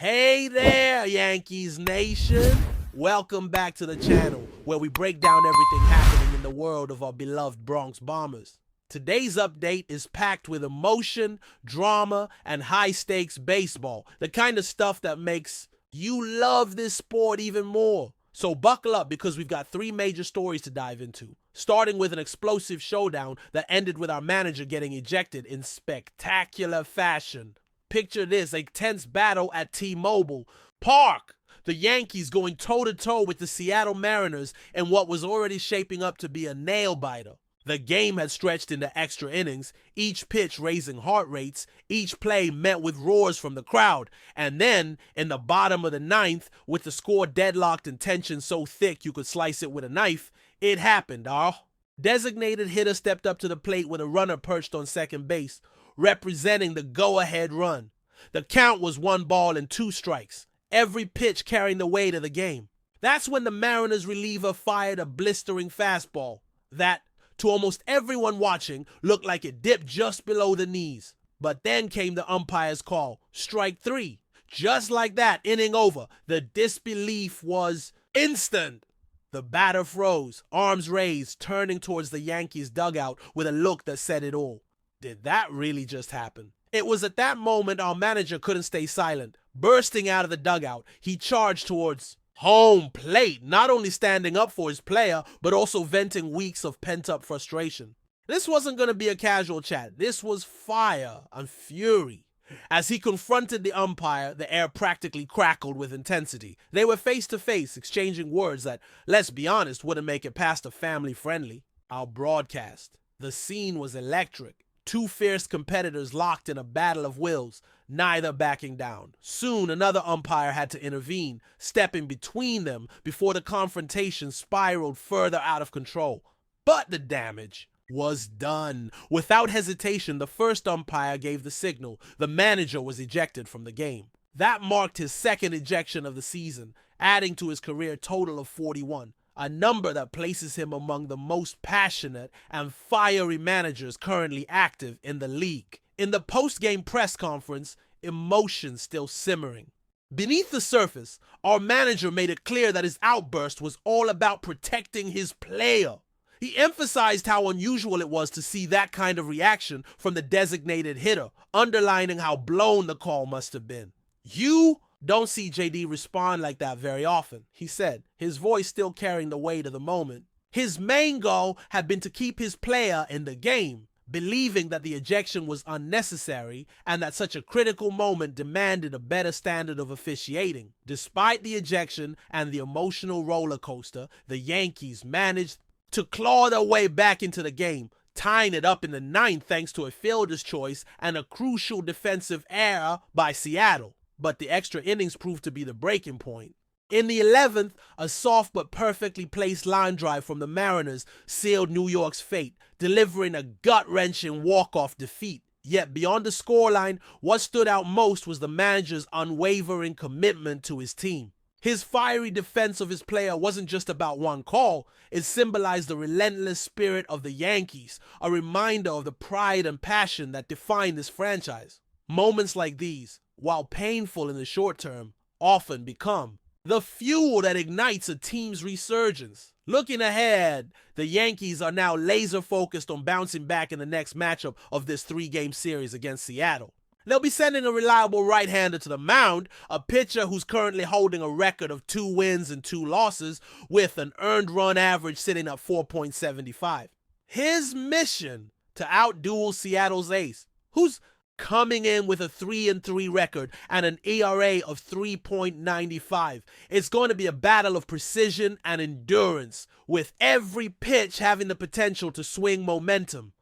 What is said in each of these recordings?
Hey there, Yankees Nation! Welcome back to the channel where we break down everything happening in the world of our beloved Bronx Bombers. Today's update is packed with emotion, drama, and high-stakes baseball, the kind of stuff that makes you love this sport even more. So buckle up because we've got three major stories to dive into, starting with an explosive showdown that ended with our manager getting ejected in spectacular fashion. Picture this, a tense battle at T-Mobile Park. The Yankees going toe-to-toe with the Seattle Mariners in what was already shaping up to be a nail-biter. The game had stretched into extra innings, each pitch raising heart rates, each play met with roars from the crowd. And then, in the bottom of the ninth, with the score deadlocked and tension so thick you could slice it with a knife, it happened, Designated hitter stepped up to the plate with a runner perched on second base, representing the go-ahead run. The count was 1 ball and 2 strikes, every pitch carrying the weight of the game. That's when the Mariners reliever fired a blistering fastball that, to almost everyone watching, looked like it dipped just below the knees. But then came the umpire's call, strike 3. Just like that, inning over. The disbelief was instant. The batter froze, arms raised, turning towards the Yankees dugout with a look that said it all. Did that really just happen? It was at that moment our manager couldn't stay silent. Bursting out of the dugout, he charged towards home plate, not only standing up for his player, but also venting weeks of pent-up frustration. This wasn't going to be a casual chat. This was fire and fury. As he confronted the umpire, the air practically crackled with intensity. They were face-to-face, exchanging words that, let's be honest, wouldn't make it past a family-friendly. Our broadcast. The scene was electric. Two fierce competitors locked in a battle of wills, neither backing down. Soon, another umpire had to intervene, stepping between them before the confrontation spiraled further out of control. But the damage was done. Without hesitation, the first umpire gave the signal. The manager was ejected from the game. That marked his second ejection of the season, adding to his career total of 41. A number that places him among the most passionate and fiery managers currently active in the league. In the post-game press conference, emotion still simmering. Beneath the surface, our manager made it clear that his outburst was all about protecting his player. He emphasized how unusual it was to see that kind of reaction from the designated hitter, underlining how blown the call must have been. You don't see JD respond like that very often, he said, his voice still carrying the weight of the moment. His main goal had been to keep his player in the game, believing that the ejection was unnecessary and that such a critical moment demanded a better standard of officiating. Despite the ejection and the emotional roller coaster, the Yankees managed to claw their way back into the game, tying it up in the ninth thanks to a fielder's choice and a crucial defensive error by Seattle. But the extra innings proved to be the breaking point. In the 11th, a soft but perfectly placed line drive from the Mariners sealed New York's fate, delivering a gut-wrenching walk-off defeat. Yet beyond the scoreline, what stood out most was the manager's unwavering commitment to his team. His fiery defense of his player wasn't just about one call, it symbolized the relentless spirit of the Yankees, a reminder of the pride and passion that defined this franchise. Moments like these, while painful in the short term, often become the fuel that ignites a team's resurgence. Looking ahead, the Yankees are now laser-focused on bouncing back in the next matchup of this 3-game series against Seattle. They'll be sending a reliable right-hander to the mound, a pitcher who's currently holding a record of 2 wins and 2 losses with an earned run average sitting at 4.75. His mission to outduel Seattle's ace, who's coming in with a 3-3 record and an ERA of 3.95. It's going to be a battle of precision and endurance, with every pitch having the potential to swing momentum.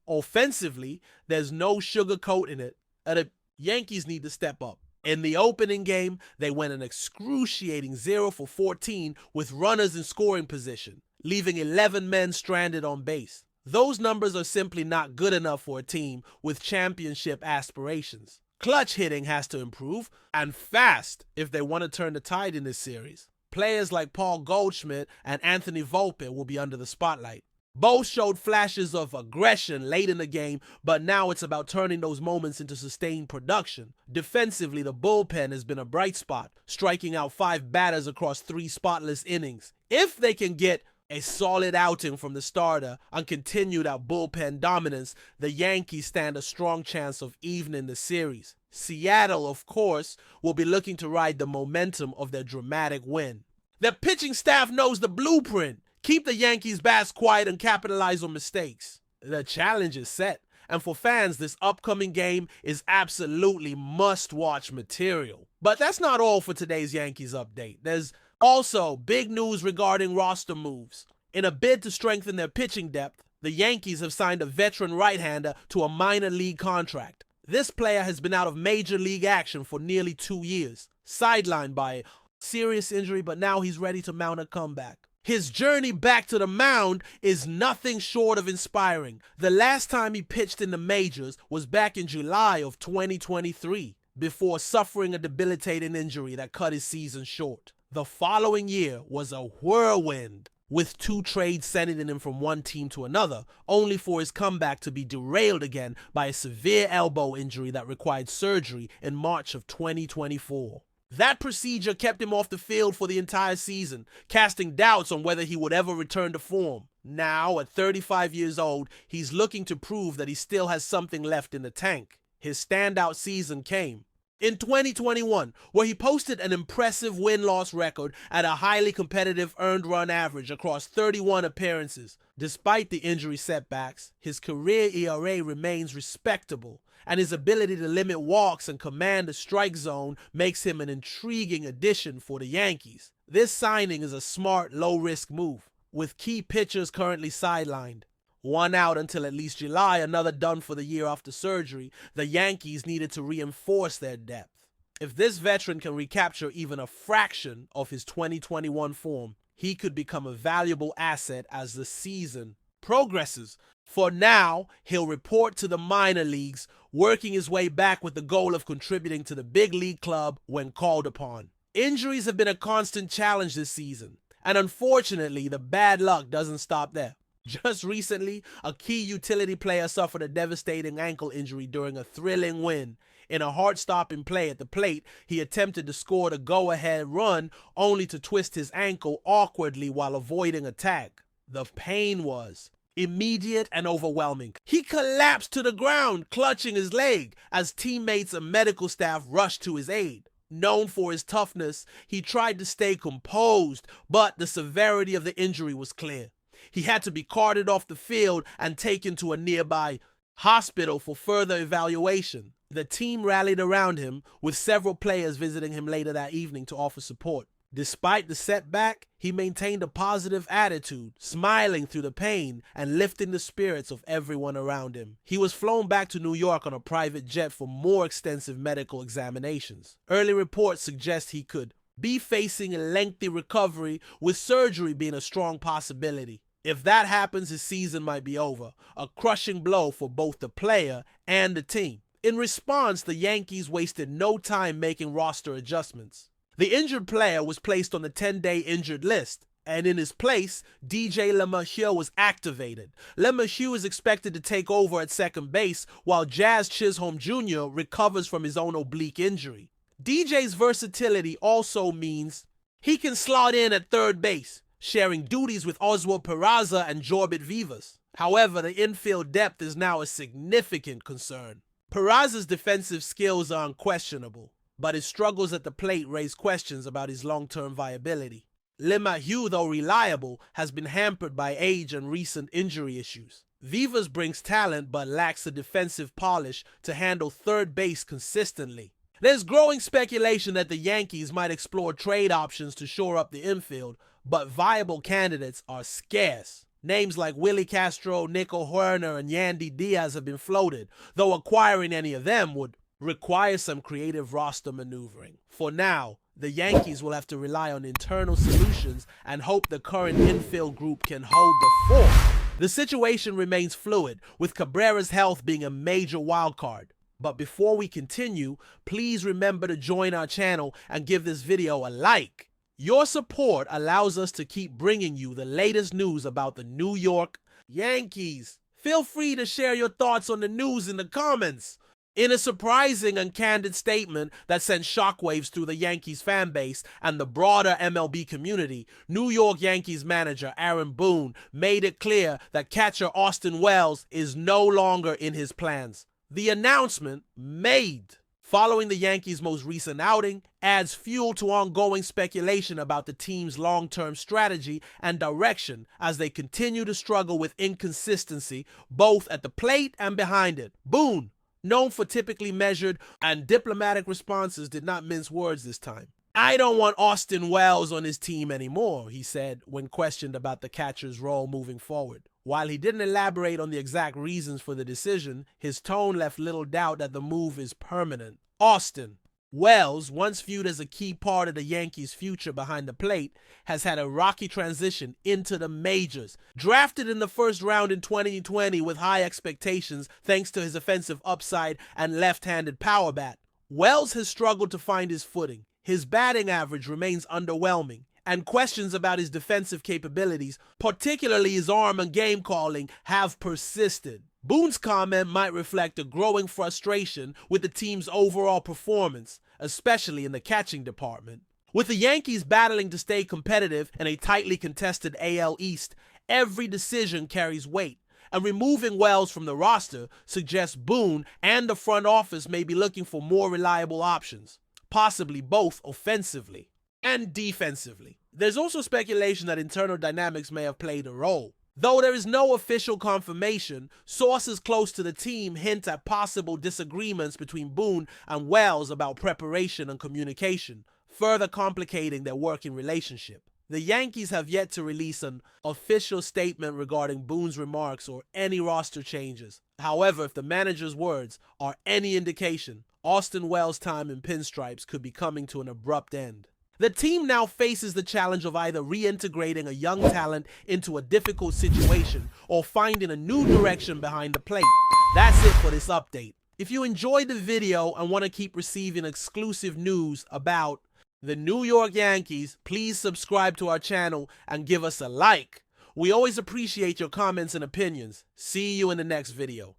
Offensively, there's no sugarcoating it. The Yankees need to step up. In the opening game, they went an excruciating 0 for 14 with runners in scoring position, leaving 11 men stranded on base. Those numbers are simply not good enough for a team with championship aspirations. Clutch hitting has to improve, and fast, if they want to turn the tide in this series. Players like Paul Goldschmidt and Anthony Volpe will be under the spotlight. Both showed flashes of aggression late in the game, but now it's about turning those moments into sustained production. Defensively, the bullpen has been a bright spot, striking out 5 batters across 3 spotless innings. If they can get a solid outing from the starter and continue that bullpen dominance, the Yankees stand a strong chance of evening the series. Seattle, of course, will be looking to ride the momentum of their dramatic win. Their pitching staff knows the blueprint. Keep the Yankees' bats quiet and capitalize on mistakes. The challenge is set, and for fans, this upcoming game is absolutely must-watch material. But that's not all for today's Yankees update. There's also big news regarding roster moves. In a bid to strengthen their pitching depth, the Yankees have signed a veteran right-hander to a minor league contract. This player has been out of major league action for nearly 2 years, sidelined by a serious injury, but now he's ready to mount a comeback. His journey back to the mound is nothing short of inspiring. The last time he pitched in the majors was back in July of 2023, before suffering a debilitating injury that cut his season short. The following year was a whirlwind, with 2 trades sending him from one team to another, only for his comeback to be derailed again by a severe elbow injury that required surgery in March of 2024. That procedure kept him off the field for the entire season, casting doubts on whether he would ever return to form. Now, at 35 years old, he's looking to prove that he still has something left in the tank. His standout season came in 2021, where he posted an impressive win-loss record at a highly competitive earned run average across 31 appearances. Despite the injury setbacks, his career ERA remains respectable, and his ability to limit walks and command the strike zone makes him an intriguing addition for the Yankees. This signing is a smart, low-risk move, with key pitchers currently sidelined. One out until at least July, another done for the year after surgery, the Yankees needed to reinforce their depth. If this veteran can recapture even a fraction of his 2021 form, he could become a valuable asset as the season progresses. For now, he'll report to the minor leagues, working his way back with the goal of contributing to the big league club when called upon. Injuries have been a constant challenge this season, and unfortunately, the bad luck doesn't stop there. Just recently, a key utility player suffered a devastating ankle injury during a thrilling win. In a heart-stopping play at the plate, he attempted to score the go-ahead run, only to twist his ankle awkwardly while avoiding a tag. The pain was immediate and overwhelming. He collapsed to the ground, clutching his leg, as teammates and medical staff rushed to his aid. Known for his toughness, he tried to stay composed, but the severity of the injury was clear. He had to be carted off the field and taken to a nearby hospital for further evaluation. The team rallied around him, with several players visiting him later that evening to offer support. Despite the setback, he maintained a positive attitude, smiling through the pain and lifting the spirits of everyone around him. He was flown back to New York on a private jet for more extensive medical examinations. Early reports suggest he could be facing a lengthy recovery, with surgery being a strong possibility. If that happens, his season might be over, a crushing blow for both the player and the team. In response, the Yankees wasted no time making roster adjustments. The injured player was placed on the 10-day injured list, and in his place, DJ LeMahieu was activated. LeMahieu is expected to take over at second base, while Jazz Chisholm Jr. recovers from his own oblique injury. DJ's versatility also means he can slot in at third base, sharing duties with Oswald Peraza and Jorbit Vivas. However, the infield depth is now a significant concern. Peraza's defensive skills are unquestionable, but his struggles at the plate raise questions about his long-term viability. LeMahieu, though reliable, has been hampered by age and recent injury issues. Vivas brings talent but lacks the defensive polish to handle third base consistently. There's growing speculation that the Yankees might explore trade options to shore up the infield, but viable candidates are scarce. Names like Willie Castro, Nico Hoerner, and Yandy Diaz have been floated, though acquiring any of them would require some creative roster maneuvering. For now, the Yankees will have to rely on internal solutions and hope the current infield group can hold the fort. The situation remains fluid, with Cabrera's health being a major wildcard. But before we continue, please remember to join our channel and give this video a like. Your support allows us to keep bringing you the latest news about the New York, Yankees, feel free to share your thoughts on the news in the comments. In a surprising and candid statement that sent shockwaves through the Yankees fan base and the broader MLB community, New York Yankees manager Aaron Boone made it clear that catcher Austin Wells is no longer in his plans. The announcement, made following the Yankees' most recent outing, adds fuel to ongoing speculation about the team's long-term strategy and direction as they continue to struggle with inconsistency both at the plate and behind it. Boone, known for typically measured and diplomatic responses, did not mince words this time. "I don't want Austin Wells on his team anymore," he said when questioned about the catcher's role moving forward. While he didn't elaborate on the exact reasons for the decision, his tone left little doubt that the move is permanent. Austin Wells, once viewed as a key part of the Yankees' future behind the plate, has had a rocky transition into the majors. Drafted in the first round in 2020 with high expectations thanks to his offensive upside and left-handed power bat, Wells has struggled to find his footing. His batting average remains underwhelming, and questions about his defensive capabilities, particularly his arm and game calling, have persisted. Boone's comment might reflect a growing frustration with the team's overall performance, especially in the catching department. With the Yankees battling to stay competitive in a tightly contested AL East, every decision carries weight, and removing Wells from the roster suggests Boone and the front office may be looking for more reliable options, possibly both offensively and defensively. There's also speculation that internal dynamics may have played a role. Though there is no official confirmation, sources close to the team hint at possible disagreements between Boone and Wells about preparation and communication, further complicating their working relationship. The Yankees have yet to release an official statement regarding Boone's remarks or any roster changes. However, if the manager's words are any indication, Austin Wells' time in pinstripes could be coming to an abrupt end. The team now faces the challenge of either reintegrating a young talent into a difficult situation or finding a new direction behind the plate. That's it for this update. If you enjoyed the video and want to keep receiving exclusive news about the New York Yankees, please subscribe to our channel and give us a like. We always appreciate your comments and opinions. See you in the next video.